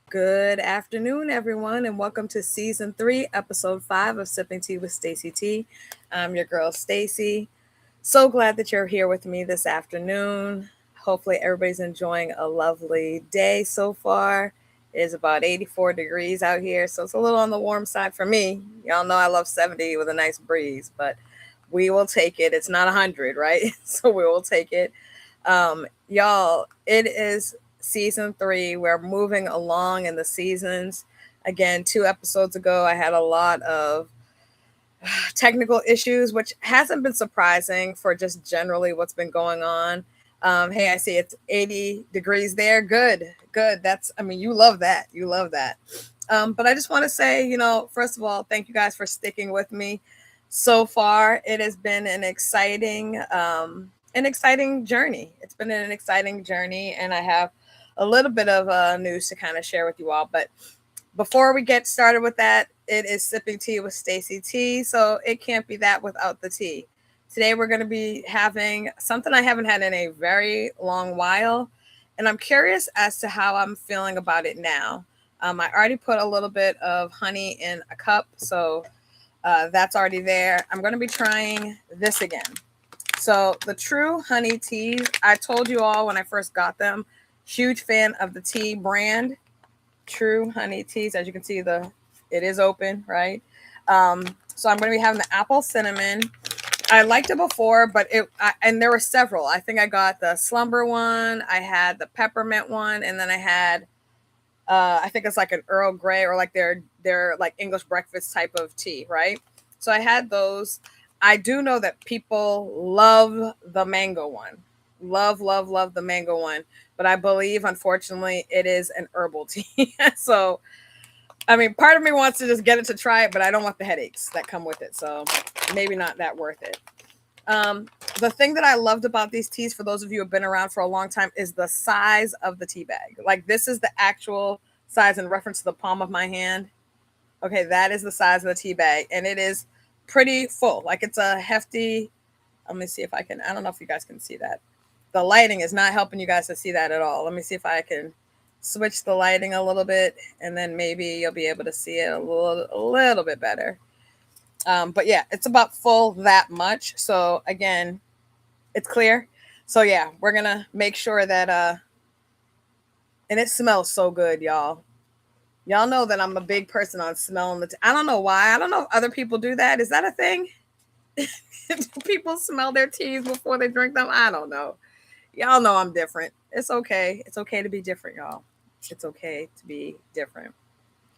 Good afternoon, everyone, and welcome to season 3, episode 5 of Sipping Tea with Stacy T. I'm your girl, Stacy. So glad that you're here with me this afternoon. Hopefully, everybody's enjoying a lovely day so far. It is about 84 degrees out here, so it's a little on the warm side for me. Y'all know I love 70 with a nice breeze, but we will take it. It's not 100, right? So we will take it. Y'all, it is season 3. We're moving along in the seasons. Again, 2 episodes ago, I had a lot of technical issues, which hasn't been surprising for just generally what's been going on. Hey, I see it's 80 degrees there. Good, good. You love that. You love that. But I just want to say, first of all, thank you guys for sticking with me so far. It has been an exciting journey. It's been an exciting journey, and I have a little bit of news to kind of share with you all. But before we get started with that, it is Sipping Tea with Stacy T, so it can't be that without the tea. Today we're going to be having something I haven't had in a very long while, and I'm curious as to how I'm feeling about it now. I already put a little bit of honey in a cup, so that's already there. I'm going to be trying this again. So the True Honey Teas, I told you all when I first got them, huge fan of the tea brand. True Honey Teas. As you can see, it is open, right? So I'm going to be having the apple cinnamon. I liked it before, but and there were several. I think I got the slumber one. I had the peppermint one, and then I had I think it's like an Earl Grey or like their like English breakfast type of tea, right? So I had those. I do know that people love the mango one. Love, love, love the mango one. But I believe, unfortunately, it is an herbal tea. So, part of me wants to just get it to try it, but I don't want the headaches that come with it. So, maybe not that worth it. Um, the thing that I loved about these teas, for those of you who have been around for a long time, is the size of the tea bag. Like, this is the actual size in reference to the palm of my hand. Okay, that is the size of the tea bag, and it is pretty full. Like, it's a hefty. Let me see if I can. I don't know if you guys can see that. The lighting is not helping you guys to see that at all. Let me see if I can switch the lighting a little bit, and then maybe you'll be able to see it a little bit better. But yeah, it's about full that much. So again, it's clear. So yeah, we're gonna make sure that and it smells so good, y'all. Y'all know that I'm a big person on smelling I don't know why. I don't know if other people do that. Is that a thing? Do people smell their teas before they drink them? I don't know. Y'all know I'm different. It's okay. It's okay to be different, y'all. It's okay to be different.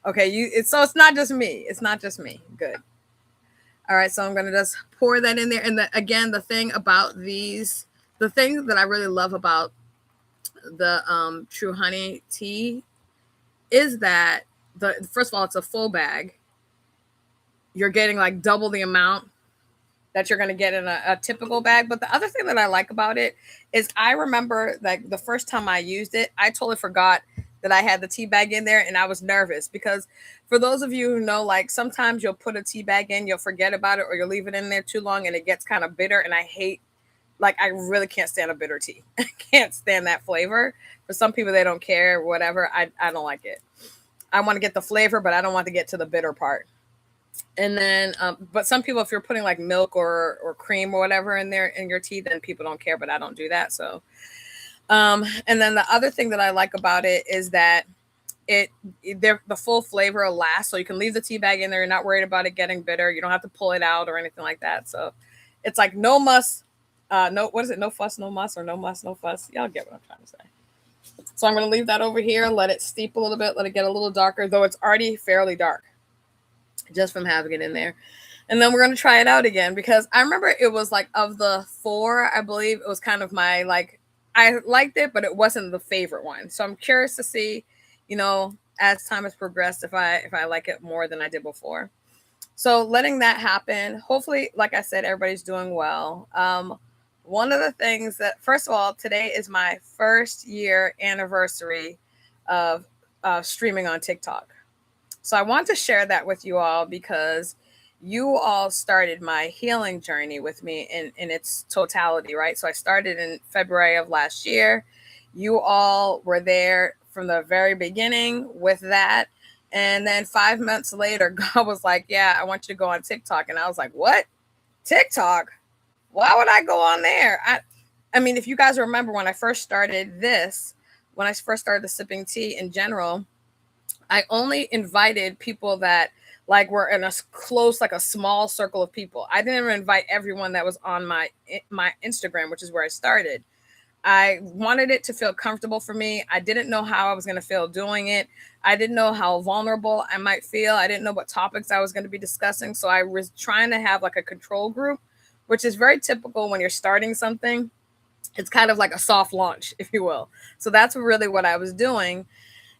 Okay, it's not just me. It's not just me. Good. All right, so I'm gonna just pour that in there. And again, the thing that I really love about the True Honey tea is that the first of all, it's a full bag. You're getting like double the amount that you're going to get in a typical bag. But the other thing that I like about it is I remember like the first time I used it, I totally forgot that I had the tea bag in there, and I was nervous because for those of you who know, like sometimes you'll put a tea bag in, you'll forget about it, or you'll leave it in there too long and it gets kind of bitter. And I really can't stand a bitter tea. I can't stand that flavor. For some people, they don't care, whatever. I don't like it. I want to get the flavor, but I don't want to get to the bitter part. And then, but some people, if you're putting like milk or cream or whatever in there in your tea, then people don't care. But I don't do that. So, and then the other thing that I like about it is that it the full flavor lasts. So you can leave the tea bag in there. You're not worried about it getting bitter. You don't have to pull it out or anything like that. So, it's like no muss, no what is it? No fuss, no muss, or no muss, no fuss. Y'all get what I'm trying to say. So I'm going to leave that over here. Let it steep a little bit. Let it get a little darker, though it's already fairly dark just from having it in there. And then we're going to try it out again because I remember it was like of the four, I believe it was kind of my like, I liked it, but it wasn't the favorite one. So I'm curious to see, as time has progressed, if I like it more than I did before. So letting that happen, hopefully, like I said, everybody's doing well. One of the things that, first of all, today is my first year anniversary of streaming on TikTok. So I want to share that with you all because you all started my healing journey with me in its totality, right? So I started in February of last year. You all were there from the very beginning with that. And then 5 months later, God was like, yeah, I want you to go on TikTok. And I was like, what? TikTok? Why would I go on there? I mean, if you guys remember when I first started this, when I first started the sipping tea in general, I only invited people that like were in a close, like a small circle of people. I didn't even invite everyone that was on my Instagram, which is where I started. I wanted it to feel comfortable for me. I didn't know how I was going to feel doing it. I didn't know how vulnerable I might feel. I didn't know what topics I was going to be discussing. So I was trying to have like a control group, which is very typical when you're starting something. It's kind of like a soft launch, if you will. So that's really what I was doing.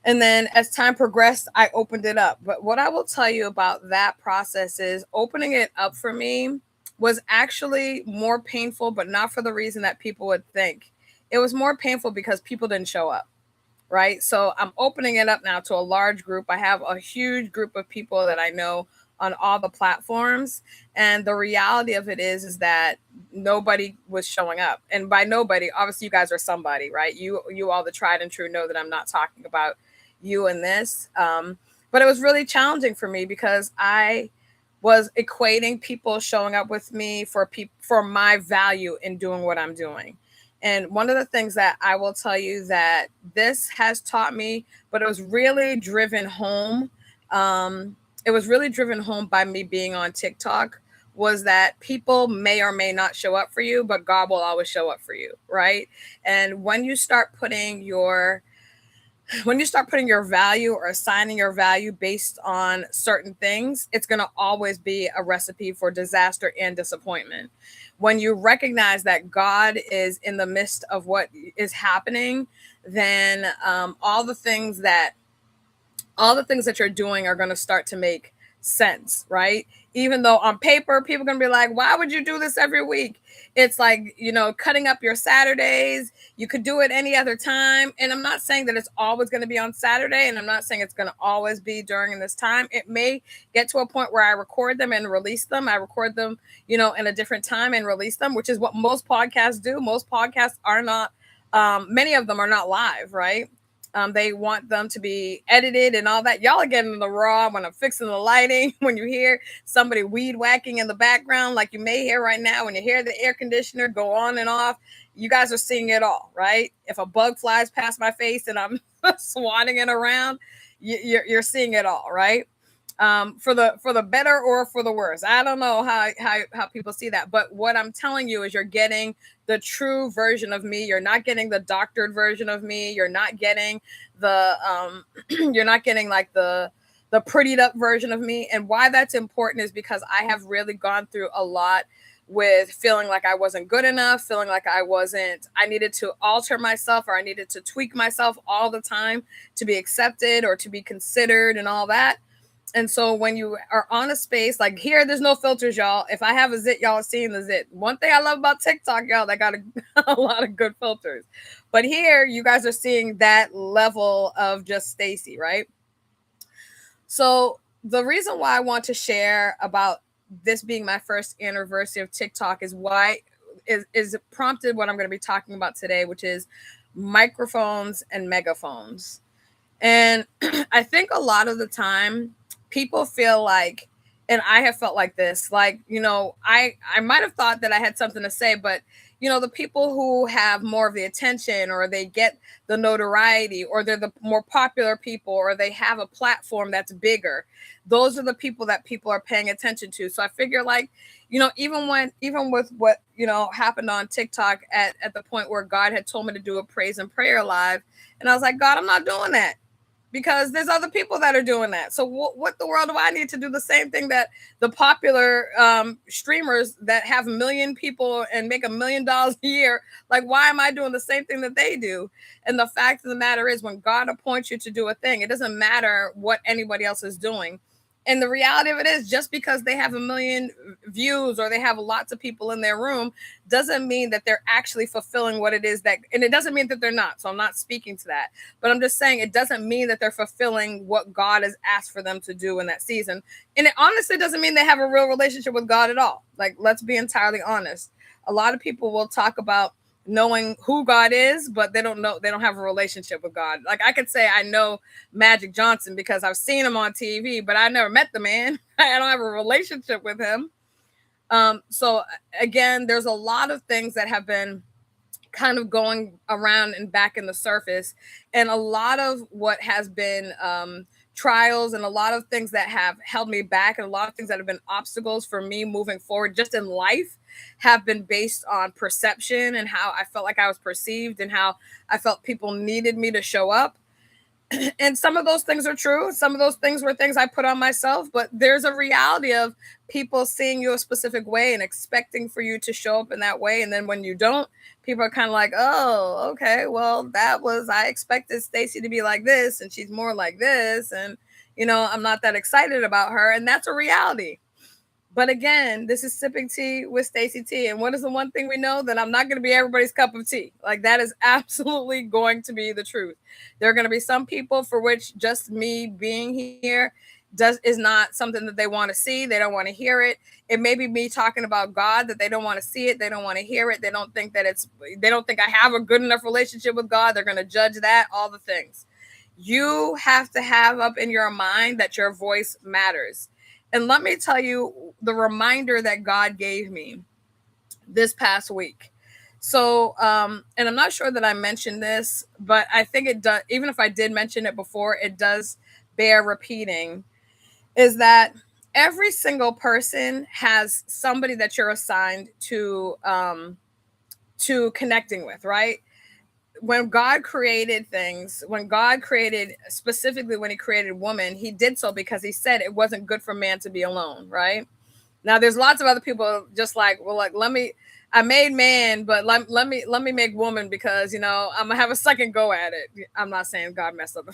And then as time progressed, I opened it up. But what I will tell you about that process is opening it up for me was actually more painful, but not for the reason that people would think. It was more painful because people didn't show up, right? So I'm opening it up now to a large group. I have a huge group of people that I know on all the platforms. And the reality of it is that nobody was showing up. And by nobody, obviously you guys are somebody, right? You all the tried and true know that I'm not talking about you in this. But it was really challenging for me because I was equating people showing up with me for my value in doing what I'm doing. And one of the things that I will tell you that this has taught me, but it was really driven home. It was really driven home by me being on TikTok, was that people may or may not show up for you, but God will always show up for you, right? And when you start putting your value or assigning your value based on certain things, it's going to always be a recipe for disaster and disappointment. When you recognize that God is in the midst of what is happening, then all the things that you're doing are going to start to make sense, right? Even though on paper, people are going to be like, why would you do this every week? It's like, cutting up your Saturdays. You could do it any other time. And I'm not saying that it's always going to be on Saturday. And I'm not saying it's going to always be during this time. It may get to a point where I record them and release them. I record them, in a different time and release them, which is what most podcasts do. Most podcasts are not, many of them are not live, right? They want them to be edited and all that. Y'all are getting the raw when I'm fixing the lighting. When you hear somebody weed whacking in the background, like you may hear right now, when you hear the air conditioner go on and off, you guys are seeing it all, right? If a bug flies past my face and I'm swatting it around, you're seeing it all, right? For the better or for the worse. I don't know how people see that, but what I'm telling you is you're getting the true version of me. You're not getting the doctored version of me. You're not getting the you're not getting like the prettied up version of me. And why that's important is because I have really gone through a lot with feeling like I wasn't good enough, feeling like I needed to alter myself, or I needed to tweak myself all the time to be accepted or to be considered and all that. And so when you are on a space like here, there's no filters, y'all. If I have a zit, y'all are seeing the zit. One thing I love about TikTok, y'all, they got a lot of good filters. But here, you guys are seeing that level of just Stacy, right? So the reason why I want to share about this being my first anniversary of TikTok is prompted what I'm going to be talking about today, which is microphones and megaphones. And I think a lot of the time people feel like, and I have felt like this, like, I might have thought that I had something to say, but the people who have more of the attention, or they get the notoriety, or they're the more popular people, or they have a platform that's bigger, those are the people that people are paying attention to. So I figure, like, even with what happened on TikTok at the point where God had told me to do a praise and prayer live, and I was like, God, I'm not doing that, because there's other people that are doing that. So what the world do I need to do the same thing that the popular streamers that have 1 million people and make $1 million a year? Like, why am I doing the same thing that they do? And the fact of the matter is, when God appoints you to do a thing, it doesn't matter what anybody else is doing. And the reality of it is, just because they have 1 million views or they have lots of people in their room doesn't mean that they're actually fulfilling what it is and it doesn't mean that they're not. So I'm not speaking to that, but I'm just saying it doesn't mean that they're fulfilling what God has asked for them to do in that season. And it honestly doesn't mean they have a real relationship with God at all. Like, let's be entirely honest. A lot of people will talk about knowing who God is, but they don't have a relationship with God. Like I could say I know Magic Johnson because I've seen him on TV, but I never met the man. I don't have a relationship with him. So again, there's a lot of things that have been kind of going around and back in the surface, and a lot of what has been trials and a lot of things that have held me back and a lot of things that have been obstacles for me moving forward just in life have been based on perception and how I felt like I was perceived and how I felt people needed me to show up. And some of those things are true. Some of those things were things I put on myself, but there's a reality of people seeing you a specific way and expecting for you to show up in that way. And then when you don't, people are kind of like, oh, okay, well, I expected Stacy to be like this and she's more like this. And, I'm not that excited about her. And that's a reality. But again, this is sipping tea with Stacy T. And what is the one thing we know? That I'm not going to be everybody's cup of tea. Like that is absolutely going to be the truth. There are going to be some people for which just me being here is not something that they want to see. They don't want to hear it. It may be me talking about God that they don't want to see it. They don't want to hear it. They don't think I have a good enough relationship with God. They're going to judge that, all the things. You have to have up in your mind that your voice matters. And let me tell you the reminder that God gave me this past week. So, and I'm not sure that I mentioned this, but I think it does, even if I did mention it before, it does bear repeating, is that every single person has somebody that you're assigned to connecting with, right? When God created things, specifically when he created woman, he did so because he said it wasn't good for man to be alone, right? Now there's lots of other people just like, well, like, I made man, but let me make woman because, I'm gonna have a second go at it. I'm not saying God messed up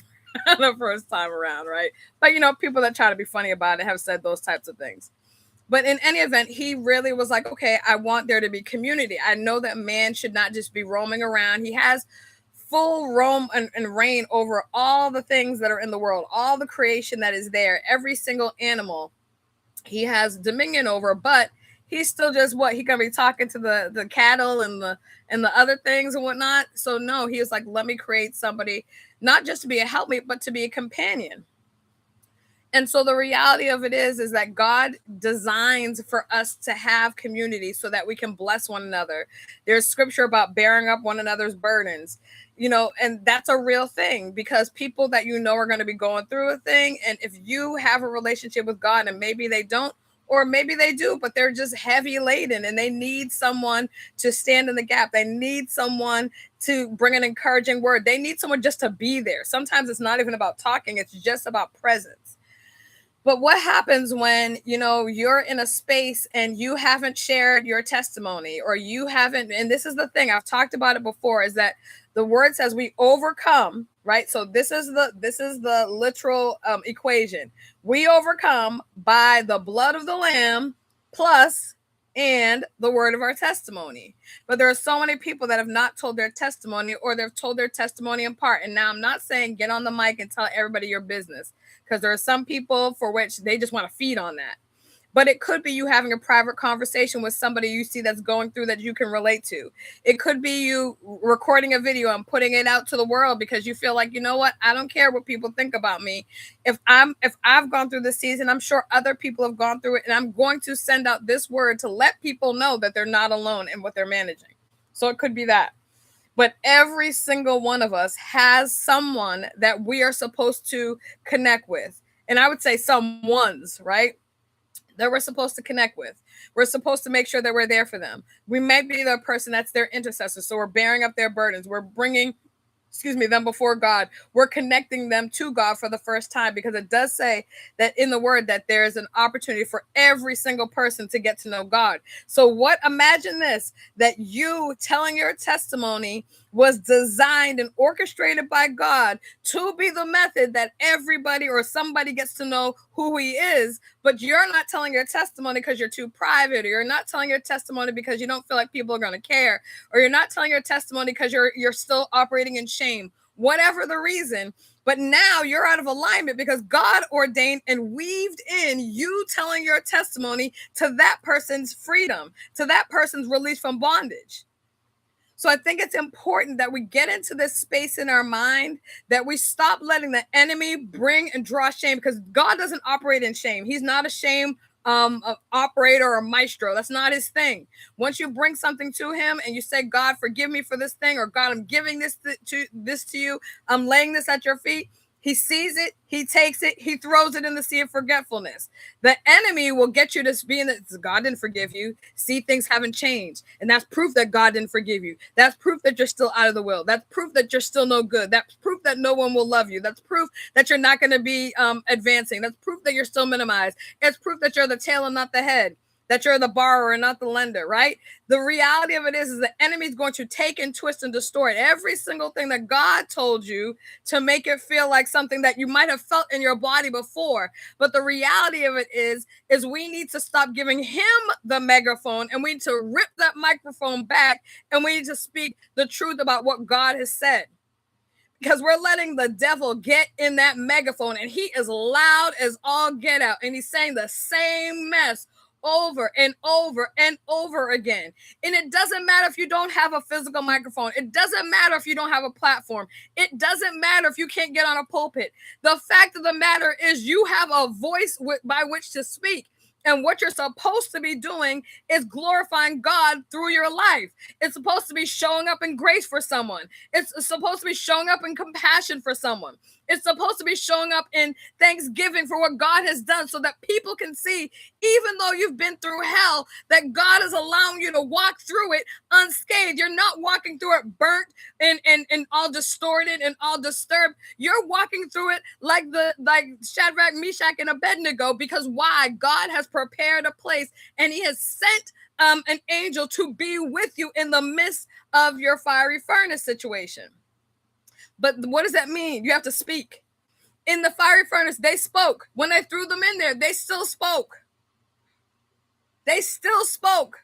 the first time around, right? But people that try to be funny about it have said those types of things. But in any event, he really was like, okay, I want there to be community. I know that man should not just be roaming around. He has full roam and reign over all the things that are in the world, all the creation that is there, every single animal he has dominion over, but he's still just he gonna be talking to the cattle and the other things and whatnot. So no, he was like, let me create somebody, not just to be a helpmate, but to be a companion. And so the reality of it is that God designs for us to have community so that we can bless one another. There's scripture about bearing up one another's burdens, and that's a real thing because people that are going to be going through a thing. And if you have a relationship with God and maybe they don't, or maybe they do, but they're just heavy laden and they need someone to stand in the gap. They need someone to bring an encouraging word. They need someone just to be there. Sometimes it's not even about talking. It's just about presence. But what happens when, you're in a space and you haven't shared your testimony or you haven't, and this is the thing, I've talked about it before, is that the word says we overcome, right? So this is the literal equation. We overcome by the blood of the Lamb plus and the word of our testimony. But there are so many people that have not told their testimony, or they've told their testimony in part. And now I'm not saying get on the mic and tell everybody your business, because there are some people for which they just want to feed on that. But it could be you having a private conversation with somebody you see that's going through that you can relate to. It could be you recording a video and putting it out to the world because you feel like, you know what, I don't care what people think about me. If I've gone through this season, I'm sure other people have gone through it, and I'm going to send out this word to let people know that they're not alone in what they're managing. So it could be that. But every single one of us has someone that we are supposed to connect with. And I would say someone's, right? That we're supposed to connect with. We're supposed to make sure that we're there for them. We might be the person that's their intercessor. So we're bearing up their burdens. We're bringing them before God. We're connecting them to God for the first time, because it does say that in the word that there is an opportunity for every single person to get to know God. So imagine this, that you telling your testimony was designed and orchestrated by God to be the method that everybody or somebody gets to know who he is, but you're not telling your testimony because you're too private, or you're not telling your testimony because you don't feel like people are going to care, or you're not telling your testimony because you're still operating in shame, whatever the reason. But now you're out of alignment because God ordained and weaved in you telling your testimony to that person's freedom, to that person's release from bondage. So I think it's important that we get into this space in our mind, that we stop letting the enemy bring and draw shame, because God doesn't operate in shame. He's not a shame operator or maestro. That's not his thing. Once you bring something to him and you say, God, forgive me for this thing, or God, I'm giving this to you, I'm laying this at your feet, he sees it, he takes it, he throws it in the sea of forgetfulness. The enemy will get you to be in that God didn't forgive you. See, things haven't changed. And that's proof that God didn't forgive you. That's proof that you're still out of the will. That's proof that you're still no good. That's proof that no one will love you. That's proof that you're not going to be advancing. That's proof that you're still minimized. It's proof that you're the tail and not the head, that you're the borrower and not the lender, right? The reality of it is the enemy is going to take and twist and distort every single thing that God told you to make it feel like something that you might have felt in your body before. But the reality of it is we need to stop giving him the megaphone, and we need to rip that microphone back, and we need to speak the truth about what God has said. Because we're letting the devil get in that megaphone, and he is loud as all get out, and he's saying the same mess over and over and over again. And it doesn't matter if you don't have a physical microphone. It doesn't matter if you don't have a platform. It doesn't matter if you can't get on a pulpit. The fact of the matter is you have a voice by which to speak. And what you're supposed to be doing is glorifying God through your life. It's supposed to be showing up in grace for someone. It's supposed to be showing up in compassion for someone. It's supposed to be showing up in thanksgiving for what God has done, so that people can see, even though you've been through hell, that God is allowing you to walk through it unscathed. You're not walking through it burnt and all distorted and all disturbed. You're walking through it like Shadrach, Meshach, and Abednego, because why? God has prepared a place, and he has sent an angel to be with you in the midst of your fiery furnace situation. But what does that mean? You have to speak. In the fiery furnace, they spoke. When they threw them in there, they still spoke. They still spoke.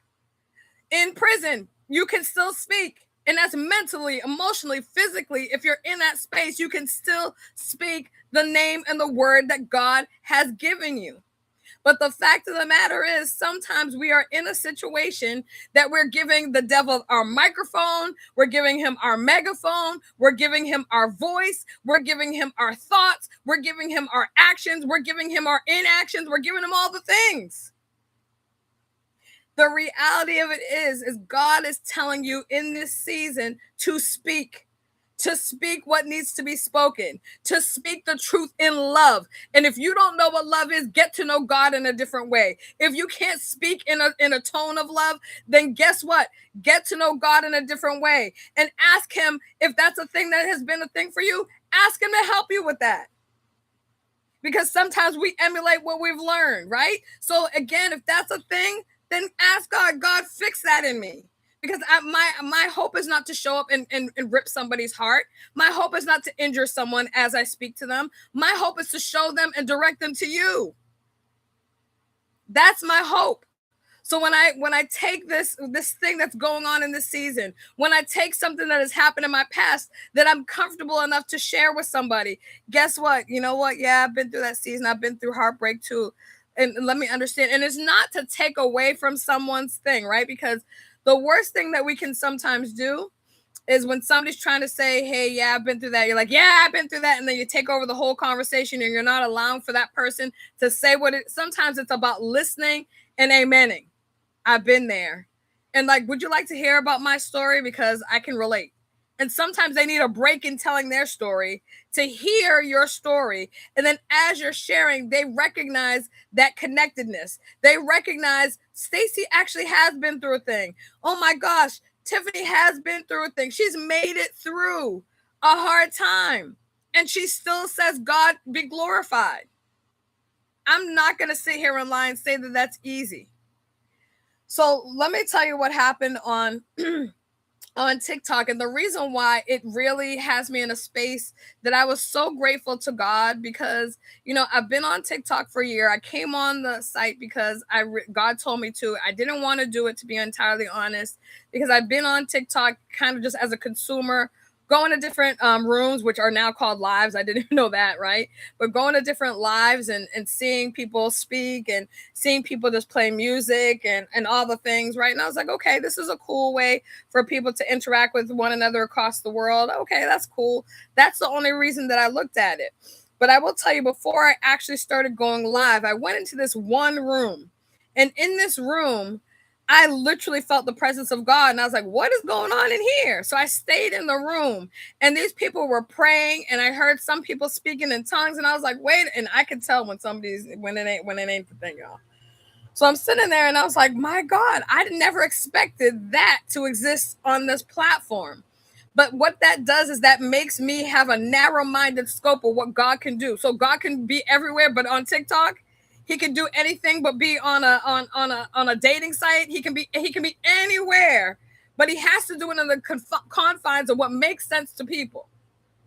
In prison, you can still speak. And that's mentally, emotionally, physically. If you're in that space, you can still speak the name and the word that God has given you. But the fact of the matter is, sometimes we are in a situation that we're giving the devil our microphone, we're giving him our megaphone, we're giving him our voice, we're giving him our thoughts, we're giving him our actions, we're giving him our inactions, we're giving him all the things. The reality of it is God is telling you in this season to speak what needs to be spoken, to speak the truth in love. And if you don't know what love is, get to know God in a different way. If you can't speak in a tone of love, then guess what? Get to know God in a different way, and ask him if that's a thing that has been a thing for you. Ask him to help you with that. Because sometimes we emulate what we've learned, right? So again, if that's a thing, then ask God, God, fix that in me. Because my hope is not to show up and rip somebody's heart. My hope is not to injure someone as I speak to them. My hope is to show them and direct them to you. That's my hope. So when I take this thing that's going on in this season, when I take something that has happened in my past that I'm comfortable enough to share with somebody, guess what? You know what? Yeah, I've been through that season. I've been through heartbreak too. And let me understand. And it's not to take away from someone's thing, right? Because the worst thing that we can sometimes do is when somebody's trying to say, hey, yeah, I've been through that. You're like, yeah, I've been through that. And then you take over the whole conversation, and you're not allowing for that person to say what it, sometimes it's about listening and amening. I've been there. And like, would you like to hear about my story? Because I can relate. And sometimes they need a break in telling their story to hear your story. And then as you're sharing, they recognize that connectedness. They recognize Stacy actually has been through a thing. Oh my gosh, Tiffany has been through a thing. She's made it through a hard time. And she still says, God be glorified. I'm not going to sit here and lie and say that that's easy. So let me tell you what happened on on TikTok, and the reason why it really has me in a space that I was so grateful to God, because I've been on TikTok for a year. I came on the site because God told me to. I didn't want to do it, to be entirely honest, because I've been on TikTok kind of just as a consumer going to different rooms, which are now called lives. I didn't even know that, right? But going to different lives and seeing people speak and seeing people just play music and all the things, right? And I was like, okay, this is a cool way for people to interact with one another across the world. Okay, that's cool. That's the only reason that I looked at it. But I will tell you, before I actually started going live, I went into this one room. And in this room, I literally felt the presence of God. And I was like, what is going on in here? So I stayed in the room and these people were praying and I heard some people speaking in tongues. And I was like, wait, and I could tell when it ain't the thing, y'all. So I'm sitting there and I was like, my God, I never expected that to exist on this platform. But what that does is that makes me have a narrow-minded scope of what God can do. So God can be everywhere, but on TikTok, he can do anything but be on a dating site. He can be anywhere, but he has to do it in the confines of what makes sense to people,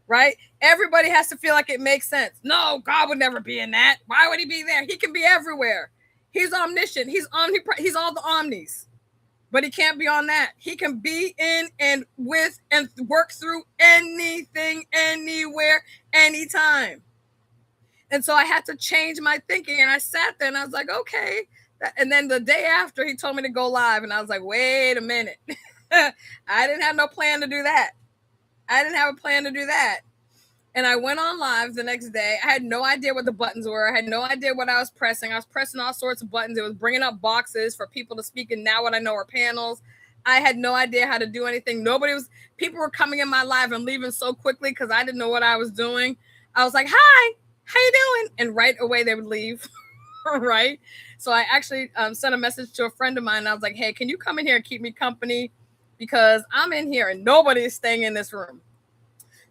right? Everybody has to feel like it makes sense. No, God would never be in that. Why would he be there? He can be everywhere. He's omniscient. He's he's all the omnis, but he can't be on that. He can be in and with and work through anything, anywhere, anytime. And so I had to change my thinking. And I sat there and I was like, okay. And then the day after, he told me to go live. And I was like, wait a minute. I didn't have no plan to do that. I didn't have a plan to do that. And I went on live the next day. I had no idea what the buttons were. I had no idea what I was pressing. I was pressing all sorts of buttons. It was bringing up boxes for people to speak in. Now what I know are panels. I had no idea how to do anything. People were coming in my live and leaving so quickly because I didn't know what I was doing. I was like, hi, how you doing? And right away they would leave, right? So I actually sent a message to a friend of mine. And I was like, hey, can you come in here and keep me company? Because I'm in here and nobody is staying in this room.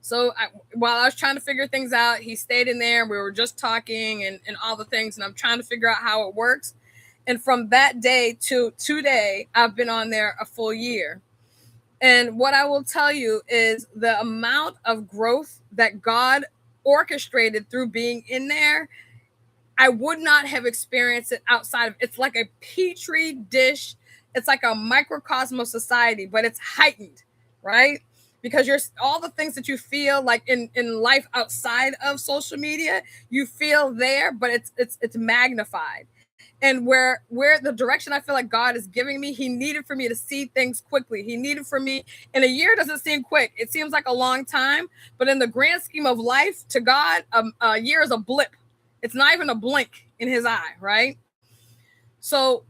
So while I was trying to figure things out, he stayed in there. We were just talking and all the things, and I'm trying to figure out how it works. And from that day to today, I've been on there a full year. And what I will tell you is the amount of growth that God orchestrated through being in there, I would not have experienced it outside of. It's like a petri dish. It's like a microcosm of society, but it's heightened, right? Because you're all the things that you feel like in life outside of social media, you feel there, but it's magnified. And where the direction I feel like God is giving me, he needed for me to see things quickly. He needed for me, and a year doesn't seem quick. It seems like a long time, but in the grand scheme of life, to God, a year is a blip. It's not even a blink in his eye, right? So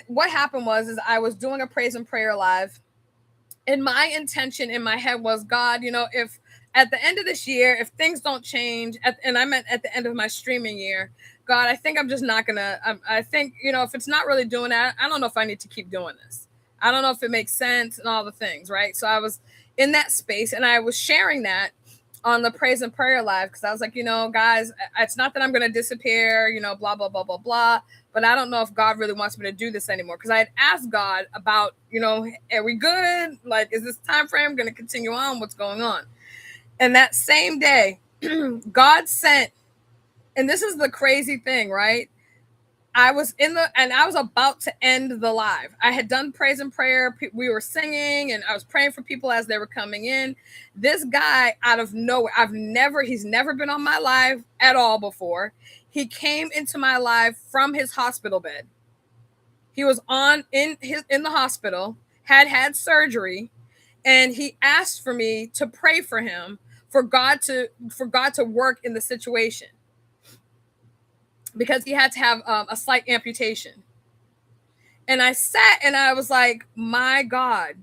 what happened was I was doing a praise and prayer live. And my intention in my head was, God, if at the end of this year, if things don't change, and I meant at the end of my streaming year, God, I think I'm just not going to, I think, if it's not really doing that, I don't know if I need to keep doing this. I don't know if it makes sense and all the things, right? So I was in that space and I was sharing that on the praise and prayer live because I was like, guys, it's not that I'm going to disappear, blah, blah, blah, blah, blah. But I don't know if God really wants me to do this anymore because I had asked God about, are we good? Like, is this time frame going to continue on? What's going on? And that same day, God sent, and this is the crazy thing, right? I was about to end the live. I had done praise and prayer. We were singing and I was praying for people as they were coming in. This guy out of nowhere, he's never been on my live at all before. He came into my live from his hospital bed. He was in the hospital, had surgery, and he asked for me to pray for him for God to work in the situation. Because he had to have a slight amputation. And I sat and I was like, my God,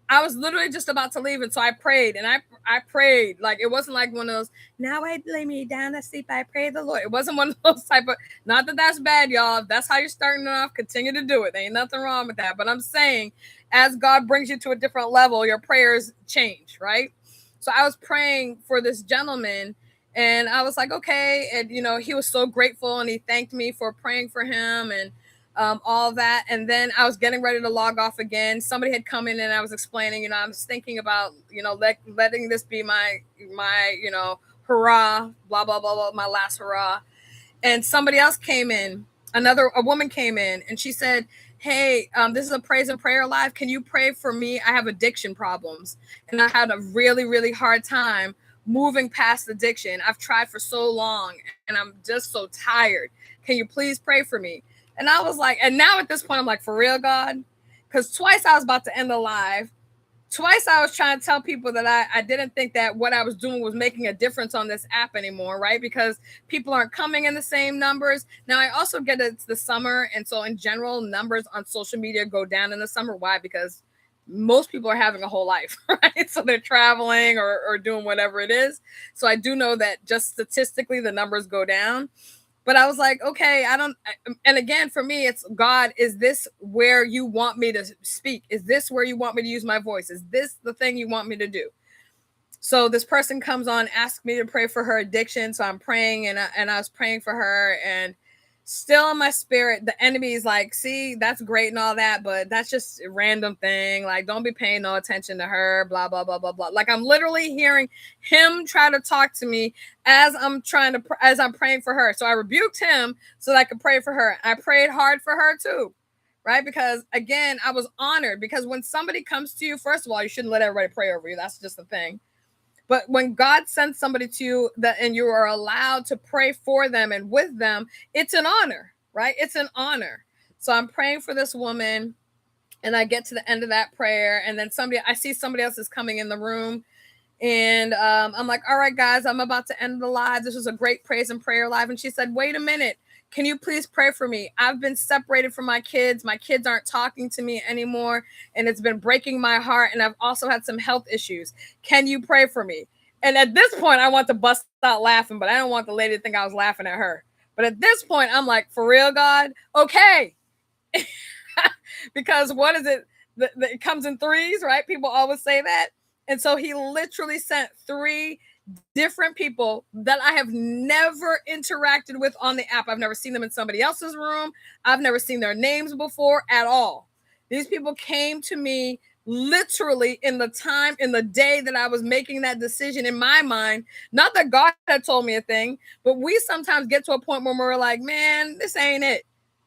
I was literally just about to leave. And so I prayed and I prayed. Like, it wasn't like one of those, now I lay me down to sleep, I pray the Lord. It wasn't one of those type of, not that that's bad, y'all. If that's how you're starting off, continue to do it. There ain't nothing wrong with that. But I'm saying, as God brings you to a different level, your prayers change, right? So I was praying for this gentleman. And I was like, okay. And, he was so grateful and he thanked me for praying for him and all that. And then I was getting ready to log off again. Somebody had come in and I was explaining, I was thinking about, letting this be my, hurrah, blah, blah, blah, blah, my last hurrah. And somebody else came in, a woman came in and she said, hey, this is a praise and prayer live. Can you pray for me? I have addiction problems and I had a really, really hard time moving past addiction. I've tried for so long and I'm just so tired. Can you please pray for me? And I was like, and now at this point, I'm like, for real, God? Because twice I was about to end the live. Twice I was trying to tell people that I didn't think that what I was doing was making a difference on this app anymore, right? Because people aren't coming in the same numbers. Now, I also get it's the summer. And so in general, numbers on social media go down in the summer. Why? Because most people are having a whole life, right? So they're traveling or doing whatever it is. So I do know that just statistically, the numbers go down. But I was like, okay, and again, for me, it's God, is this where you want me to speak? Is this where you want me to use my voice? Is this the thing you want me to do? So this person comes on, asks me to pray for her addiction. So I'm praying and I was praying for her, and still in my spirit, the enemy is like, see, that's great and all that, but that's just a random thing. Like, don't be paying no attention to her, blah, blah, blah, blah, blah. Like, I'm literally hearing him try to talk to me as I'm praying for her. So I rebuked him so that I could pray for her. I prayed hard for her too, right? Because again, I was honored, because when somebody comes to you, first of all, you shouldn't let everybody pray over you. That's just the thing. But when God sends somebody to you and you are allowed to pray for them and with them, it's an honor, right? It's an honor. So I'm praying for this woman, and I get to the end of that prayer, and then I see somebody else is coming in the room, and I'm like, all right, guys, I'm about to end the live. This was a great praise and prayer live. And she said, wait a minute. Can you please pray for me? I've been separated from my kids. My kids aren't talking to me anymore, and it's been breaking my heart. And I've also had some health issues. Can you pray for me? And at this point, I want to bust out laughing, but I don't want the lady to think I was laughing at her. But at this point, I'm like, for real, God? Okay. Because what is it? It comes in threes, right? People always say that. And so he literally sent 3 different people that I have never interacted with on the app. I've never seen them in somebody else's room. I've never seen their names before at all. These people came to me literally in the day that I was making that decision in my mind. Not that God had told me a thing, but we sometimes get to a point where we're like, man, this ain't it.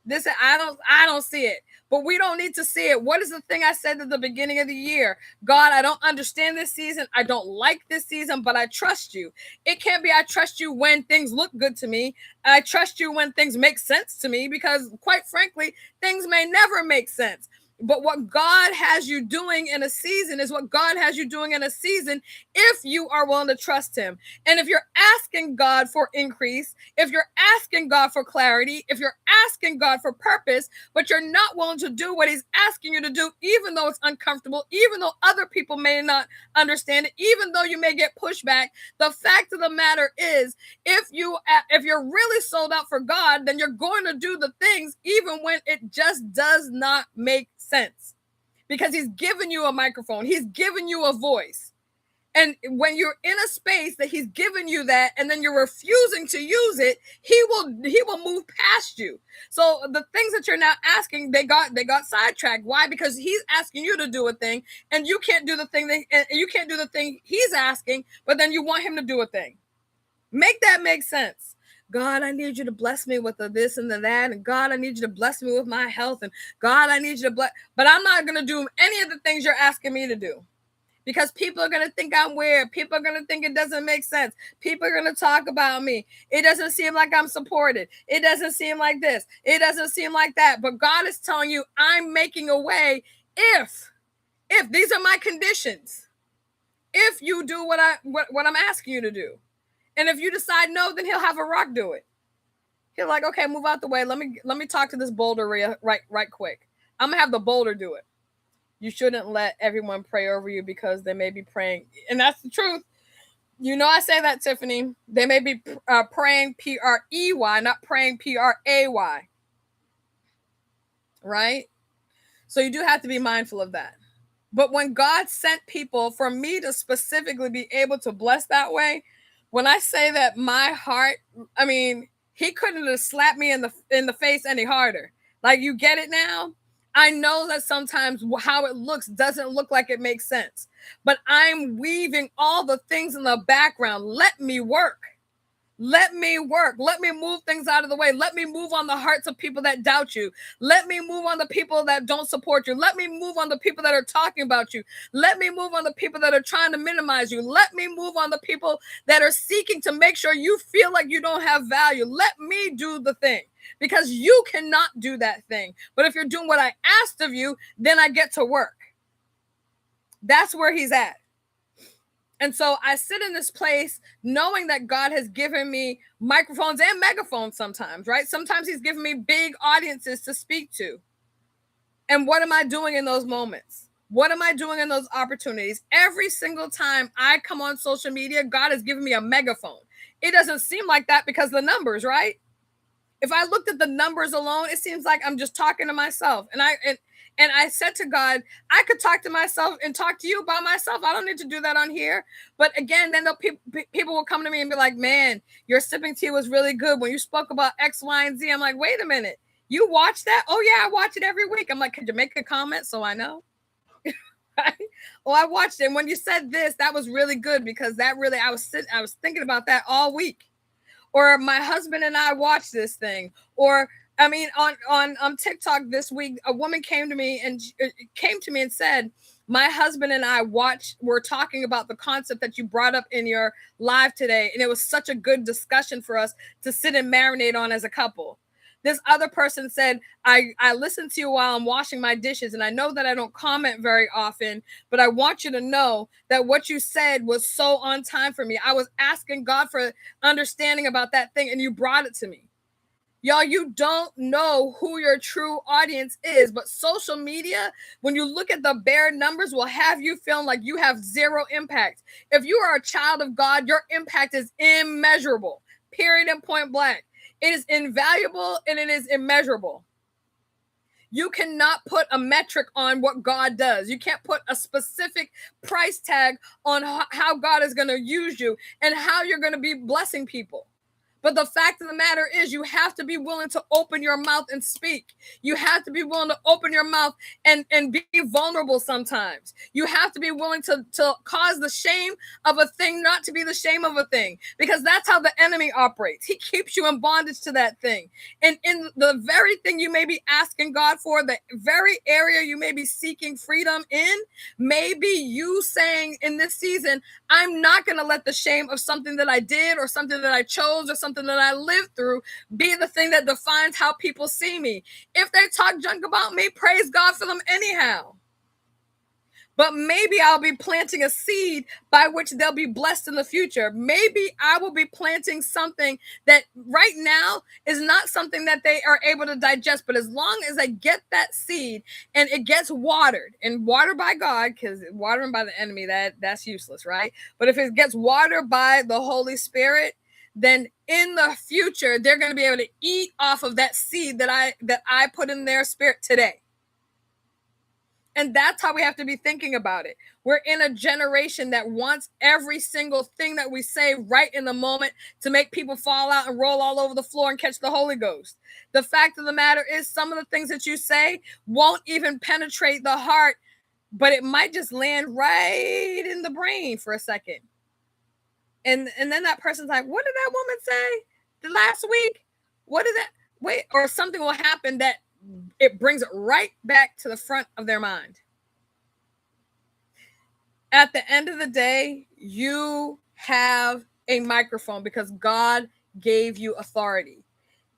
I don't see it. But we don't need to see it. What is the thing I said at the beginning of the year? God, I don't understand this season. I don't like this season, but I trust you. It can't be I trust you when things look good to me. I trust you when things make sense to me, because quite frankly, things may never make sense. But what God has you doing in a season is what God has you doing in a season if you are willing to trust him. And if you're asking God for increase, if you're asking God for clarity, if you're asking God for purpose, but you're not willing to do what he's asking you to do, even though it's uncomfortable, even though other people may not understand it, even though you may get pushback, the fact of the matter is, if you're really sold out for God, then you're going to do the things even when it just does not make sense, because he's given you a microphone, he's given you a voice. And when you're in a space that he's given you that, and then you're refusing to use it, he will move past you. So the things that you're now asking, they got sidetracked. Why? Because he's asking you to do a thing, and you can't do the thing he's asking, but then you want him to do a thing. Make that make sense. God, I need you to bless me with the this and the that. And God, I need you to bless me with my health. And God, I need you to bless. But I'm not going to do any of the things you're asking me to do, because people are going to think I'm weird. People are going to think it doesn't make sense. People are going to talk about me. It doesn't seem like I'm supported. It doesn't seem like this. It doesn't seem like that. But God is telling you, I'm making a way if these are my conditions. If you do what I'm asking you to do. And if you decide no, then he'll have a rock do it. He'll like, okay, move out the way. Let me talk to this boulder right quick. I'm gonna have the boulder do it. You shouldn't let everyone pray over you because they may be praying, and that's the truth. You know, I say that, Tiffany. They may be praying P-R-E-Y, not praying P-R-A-Y. Right? So you do have to be mindful of that. But when God sent people for me to specifically be able to bless that way, when I say that my heart, I mean, he couldn't have slapped me in the face any harder. Like, you get it now? I know that sometimes how it looks doesn't look like it makes sense, but I'm weaving all the things in the background. Let me work. Let me work. Let me move things out of the way. Let me move on the hearts of people that doubt you. Let me move on the people that don't support you. Let me move on the people that are talking about you. Let me move on the people that are trying to minimize you. Let me move on the people that are seeking to make sure you feel like you don't have value. Let me do the thing, because you cannot do that thing. But if you're doing what I asked of you, then I get to work. That's where he's at. And so I sit in this place knowing that God has given me microphones and megaphones sometimes, right? Sometimes he's given me big audiences to speak to. And what am I doing in those moments? What am I doing in those opportunities? Every single time I come on social media, God has given me a megaphone. It doesn't seem like that because of the numbers, right? If I looked at the numbers alone, it seems like I'm just talking to myself. And I said to God, I could talk to myself and talk to you about myself. I don't need to do that on here. But again, then people will come to me and be like, man, your sipping tea was really good. When you spoke about X, Y, and Z, I'm like, wait a minute. You watch that? Oh, yeah, I watch it every week. I'm like, could you make a comment so I know? Right? Oh, I watched it. And when you said this, that was really good, because that really, I was thinking about that all week. Or my husband and I watched this thing. Or I mean, on TikTok this week, a woman came to me and said, my husband and I we're talking about the concept that you brought up in your live today, and it was such a good discussion for us to sit and marinate on as a couple. This other person said, I listen to you while I'm washing my dishes, and I know that I don't comment very often, but I want you to know that what you said was so on time for me. I was asking God for understanding about that thing, and you brought it to me. Y'all, you don't know who your true audience is, but social media, when you look at the bare numbers, will have you feeling like you have zero impact. If you are a child of God, your impact is immeasurable, period and point blank. It is invaluable and it is immeasurable. You cannot put a metric on what God does. You can't put a specific price tag on how God is going to use you and how you're going to be blessing people. But the fact of the matter is, you have to be willing to open your mouth and speak. You have to be willing to open your mouth and be vulnerable sometimes. You have to be willing to cause the shame of a thing not to be the shame of a thing, because that's how the enemy operates. He keeps you in bondage to that thing. And in the very thing you may be asking God for, the very area you may be seeking freedom in, maybe you saying in this season, I'm not going to let the shame of something that I did or something that I chose or something that I lived through be the thing that defines how people see me. If they talk junk about me, praise God for them anyhow. But maybe I'll be planting a seed by which they'll be blessed in the future. Maybe I will be planting something that right now is not something that they are able to digest. But as long as I get that seed and it gets watered, and watered by God, because watering by the enemy, that's useless, right? But if it gets watered by the Holy Spirit, then in the future, they're going to be able to eat off of that seed that I put in their spirit today. And that's how we have to be thinking about it. We're in a generation that wants every single thing that we say right in the moment to make people fall out and roll all over the floor and catch the Holy Ghost. The fact of the matter is, some of the things that you say won't even penetrate the heart, but it might just land right in the brain for a second. And then that person's like, what did that woman say the last week? What did that? Wait, or something will happen that it brings it right back to the front of their mind. At the end of the day, you have a microphone because God gave you authority.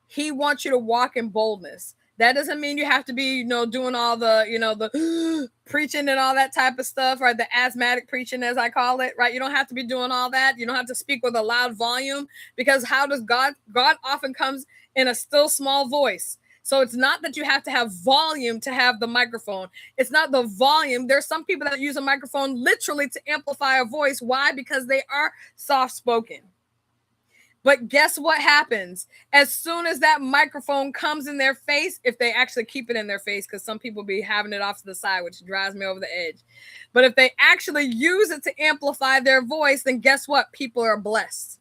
He wants you to walk in boldness. That doesn't mean you have to be, doing all the, the preaching and all that type of stuff, or the asthmatic preaching, as I call it, right? You don't have to be doing all that. You don't have to speak with a loud volume, because how does God often comes in a still small voice. So it's not that you have to have volume to have the microphone. It's not the volume. There's some people that use a microphone literally to amplify a voice. Why? Because they are soft-spoken. But guess what happens? As soon as that microphone comes in their face, if they actually keep it in their face, because some people be having it off to the side, which drives me over the edge. But if they actually use it to amplify their voice, then guess what? People are blessed.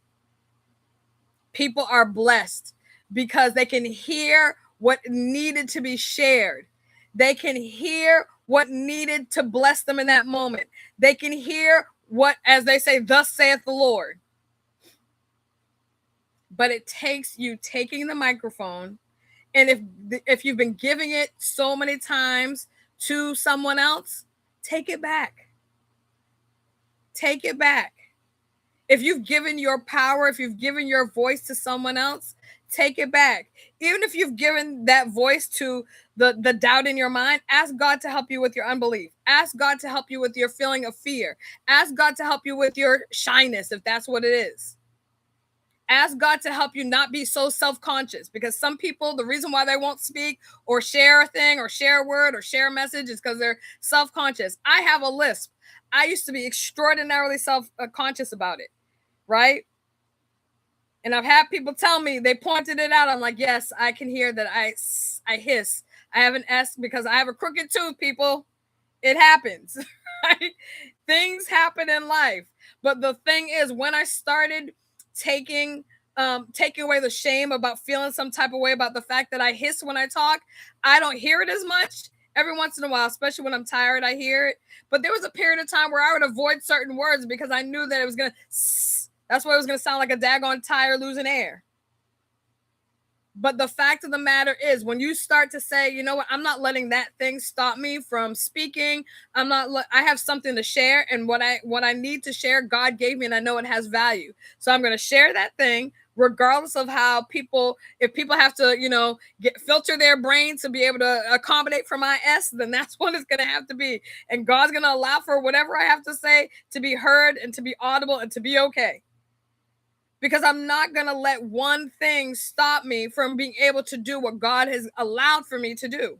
People are blessed because they can hear what needed to be shared. They can hear what needed to bless them in that moment. They can hear what, as they say, thus saith the Lord. but it takes you taking the microphone, and if you've been giving it so many times to someone else, take it back. Take it back. If you've given your power, if you've given your voice to someone else, take it back. Even if you've given that voice to the doubt in your mind, ask God to help you with your unbelief. Ask God to help you with your feeling of fear. Ask God to help you with your shyness, if that's what it is. Ask God to help you not be so self-conscious, because some people, the reason why they won't speak or share a thing or share a word or share a message is because they're self-conscious. I have a lisp. I used to be extraordinarily self-conscious about it, right? And I've had people tell me, they pointed it out. I'm like, yes, I can hear that I hiss. I have an S because I have a crooked tooth, people. It happens, right? Things happen in life. But the thing is, when I started taking taking away the shame about feeling some type of way about the fact that I hiss when I talk, I don't hear it as much. Every once in a while, especially when I'm tired, I hear it. But there was a period of time where I would avoid certain words because I knew that it was gonna, that's why it was gonna sound like a daggone tire losing air. But the fact of the matter is, when you start to say, you know what, I'm not letting that thing stop me from speaking. I have something to share, and what I need to share, God gave me, and I know it has value. So I'm going to share that thing, regardless of how if people have to, filter their brain to be able to accommodate for my S, then that's what it's going to have to be. And God's going to allow for whatever I have to say to be heard and to be audible and to be okay. Because I'm not going to let one thing stop me from being able to do what God has allowed for me to do.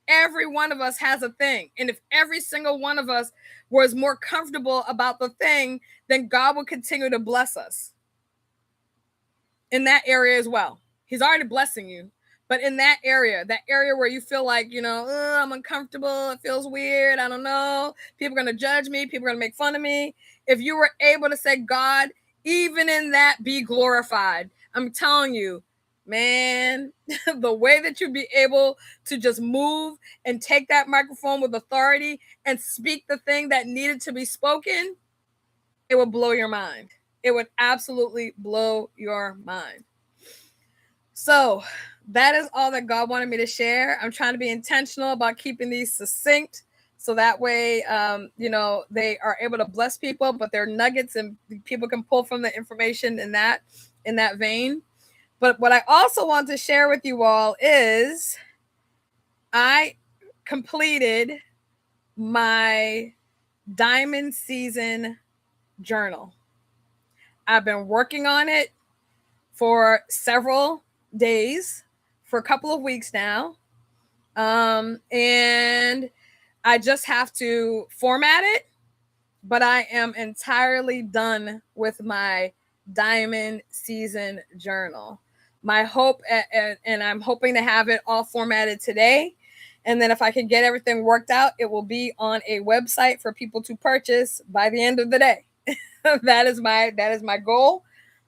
Every one of us has a thing. And if every single one of us was more comfortable about the thing, then God will continue to bless us in that area as well. He's already blessing you. But in that area where you feel like, I'm uncomfortable, it feels weird, I don't know, people are going to judge me, people are going to make fun of me. If you were able to say, God, even in that, be glorified, I'm telling you, man, the way that you'd be able to just move and take that microphone with authority and speak the thing that needed to be spoken, it would blow your mind. It would absolutely blow your mind. So that is all that God wanted me to share. I'm trying to be intentional about keeping these succinct, so that way, they are able to bless people, but they're nuggets and people can pull from the information in that vein. But what I also want to share with you all is I completed my diamond season journal. I've been working on it for several days, for a couple of weeks now. And I just have to format it, but I am entirely done with my diamond season journal. My hope, and I'm hoping to have it all formatted today. And then if I can get everything worked out, it will be on a website for people to purchase by the end of the day. That is my goal.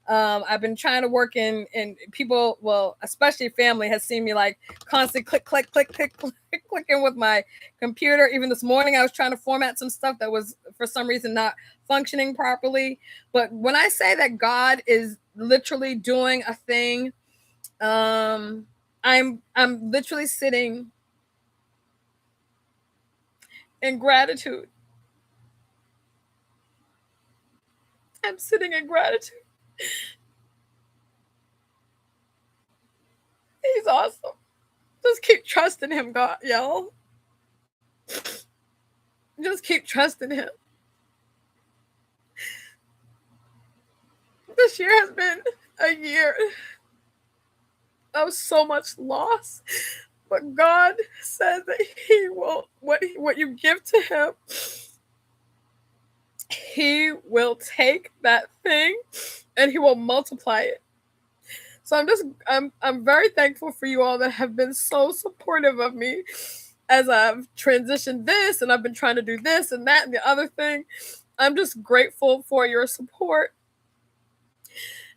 I've been trying to work in people, well, especially family, has seen me like constantly clicking with my computer. Even this morning, I was trying to format some stuff that was for some reason not functioning properly. But when I say that God is literally doing a thing, I'm literally sitting in gratitude. I'm sitting in gratitude. He's awesome. Just keep trusting him, God, y'all. Just keep trusting him. This year has been a year of so much loss, but God said that He will, what you give to Him, He will take that thing and He will multiply it. So I'm very thankful for you all that have been so supportive of me as I've transitioned this, and I've been trying to do this and that and the other thing. I'm just grateful for your support.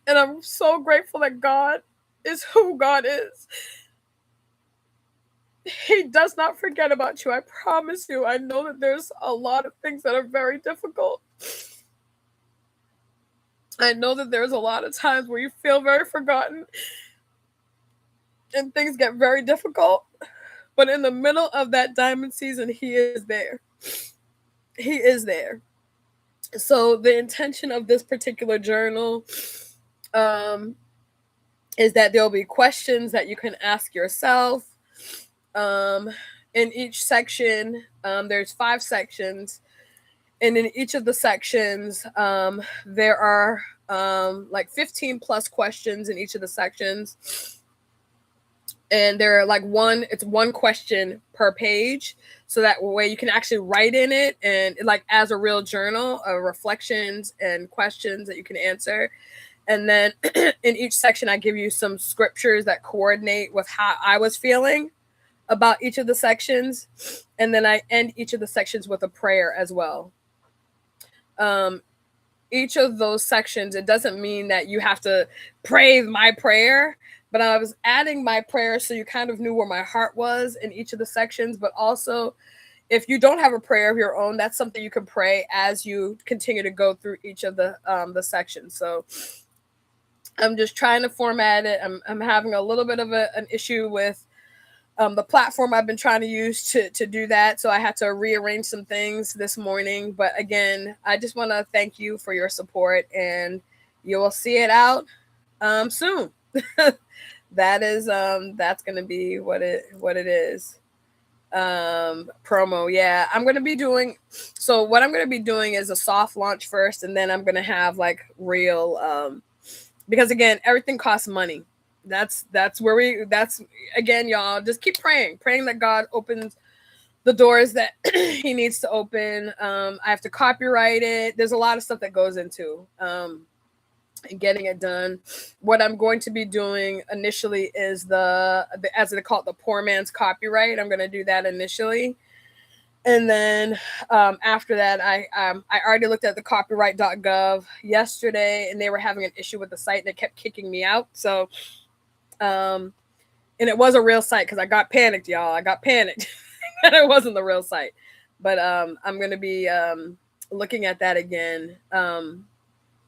And I'm so grateful that God is who God is. He does not forget about you. I promise you. I know that there's a lot of things that are very difficult. I know that there's a lot of times where you feel very forgotten and things get very difficult. But in the middle of that diamond season, he is there. He is there. So the intention of this particular journal um, is that there'll be questions that you can ask yourself. Um, in each section, there's 5 sections, and in each of the sections, there are like 15 plus questions in each of the sections, and they're like it's one question per page, so that way you can actually write in it and like as a real journal of reflections and questions that you can answer. And then in each section, I give you some scriptures that coordinate with how I was feeling about each of the sections. And then I end each of the sections with a prayer as well. Each of those sections, it doesn't mean that you have to pray my prayer, but I was adding my prayer so you kind of knew where my heart was in each of the sections. But also, if you don't have a prayer of your own, that's something you can pray as you continue to go through each of the sections. So I'm just trying to format it. I'm having a little bit of an issue with the platform I've been trying to use to do that. So I had to rearrange some things this morning. But again, I just want to thank you for your support, and you will see it out soon. That's going to be what it is. Promo. Yeah, I'm going to be doing, so what I'm going to be doing is a soft launch first, and then I'm going to have like real, because again, everything costs money. That's again, y'all, just keep praying that God opens the doors that he needs to open. I have to copyright it. There's a lot of stuff that goes into getting it done. What I'm going to be doing initially is the as they call it, the poor man's copyright. I'm going to do that initially. And then after that, I already looked at the copyright.gov yesterday, and they were having an issue with the site, and it kept kicking me out. So, and it was a real site because I got panicked, y'all. I got panicked that it wasn't the real site. But I'm going to be looking at that again.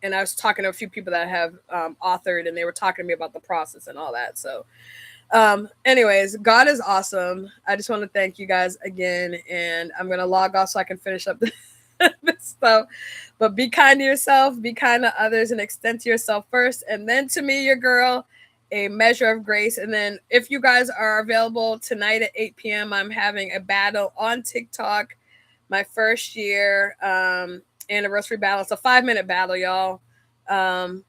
And I was talking to a few people that have authored, and they were talking to me about the process and all that. So, anyways, God is awesome. I just want to thank you guys again, and I'm going to log off so I can finish up this stuff. But be kind to yourself, be kind to others, and extend to yourself first. And then to me, your girl, a measure of grace. And then if you guys are available tonight at 8 p.m., I'm having a battle on TikTok, my first year anniversary battle. It's a 5-minute battle, y'all.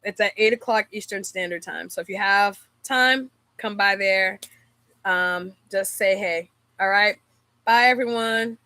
It's at 8 o'clock Eastern Standard Time. So if you have time, come by there. Just say hey. All right. Bye, everyone.